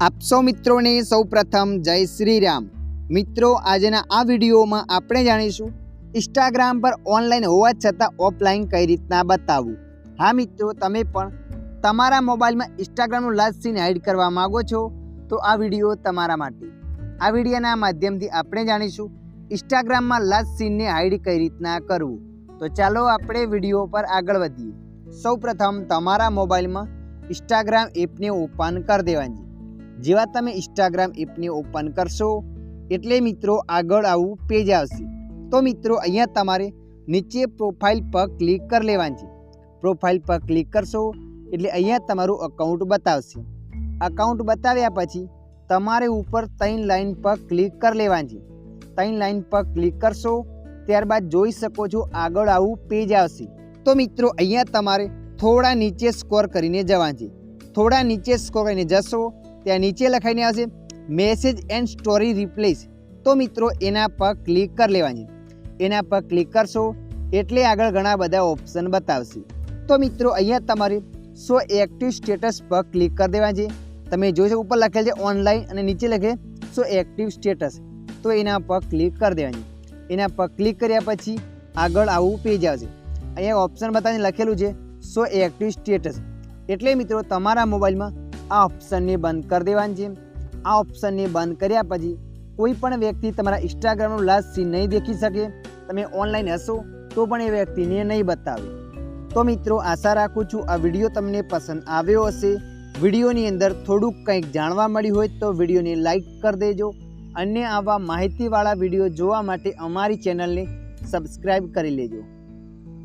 આપ સૌ મિત્રોને સૌપ્રથમ જય શ્રી રામ। મિત્રો આજના આ વિડીયોમાં આપણે જાણીશું ઇન્સ્ટાગ્રામ પર ઓનલાઈન હોવા છતાં ઓફલાઈન કઈ રીતના બતાવવું। હા મિત્રો, તમે પણ તમારા મોબાઈલમાં ઇન્સ્ટાગ્રામનું લાસ્ટ સીન હાઈડ કરવા માંગો છો તો આ વિડીયો તમારા માટે। આ વિડીયોના માધ્યમથી આપણે જાણીશું ઇન્સ્ટાગ્રામમાં લાસ્ટ સીનને હાઈડ કઈ રીતના કરવું। તો ચાલો આપણે વિડીયો પર આગળ વધીએ। સૌપ્રથમ તમારા મોબાઈલમાં ઇન્સ્ટાગ્રામ એપને ઓપન કરી દેવાની। જેવા તમે ઇન્સ્ટાગ્રામ એપને ઓપન કરશો એટલે મિત્રો આગળ આવું પેજ આવશે। તો મિત્રો અહીંયા તમારે નીચે પ્રોફાઇલ પર ક્લિક કરી લેવાની છે। પ્રોફાઇલ પર ક્લિક કરશો એટલે અહીંયા તમારું અકાઉન્ટ બતાવશે। અકાઉન્ટ બતાવ્યા પછી તમારે ઉપર 3 લાઇન પર ક્લિક કરી લેવાની છે। 3 લાઇન પર ક્લિક કરશો ત્યારબાદ જોઈ શકો છો આગળ આવું પેજ આવશે। તો મિત્રો અહીંયા તમારે થોડા નીચે સ્ક્રોલ કરીને જવાનું છે। થોડા નીચે સ્ક્રોલ કરીને જશો ત્યાં નીચે લખાઈને આવશે મેસેજ એન્ડ સ્ટોરી રિપ્લેસ। તો મિત્રો એના પર ક્લિક કરી લેવાની। એના પર ક્લિક કરશો એટલે આગળ ઘણા બધા ઓપ્શન બતાવશે। તો મિત્રો અહીંયા તમારે શો એક્ટિવ સ્ટેટસ પર ક્લિક કરી દેવાની છે। તમે જોઈ શકો ઉપર લખેલ છે ઓનલાઈન અને નીચે લખે શો એક્ટિવ સ્ટેટસ। તો એના પર ક્લિક કરી દેવાની। એના પર ક્લિક કર્યા પછી આગળ આવું પેજ આવશે। અહીંયા ઓપ્શન બતાવીને લખેલું છે શો એક્ટિવ સ્ટેટસ। એટલે મિત્રો તમારા મોબાઈલમાં આ ઓપ્શનને બંધ કરી દેવાનું છે। આ ઓપ્શનને બંધ કર્યા પછી કોઈ પણ વ્યક્તિ તમારા ઇન્સ્ટાગ્રામનું લાસ્ટ સીન નહીં દેખી શકે। તમે ઓનલાઈન હશો તો પણ એ વ્યક્તિને નહીં બતાવે। તો મિત્રો આશા રાખું છું આ વિડીયો તમને પસંદ આવ્યો હશે। વિડીયોની અંદર થોડુંક કંઈક જાણવા મળ્યું હોય તો વિડીયોને લાઈક કરી દેજો અને આવા માહિતીવાળા વિડીયો જોવા માટે અમારી ચેનલને સબસ્ક્રાઈબ કરી લેજો।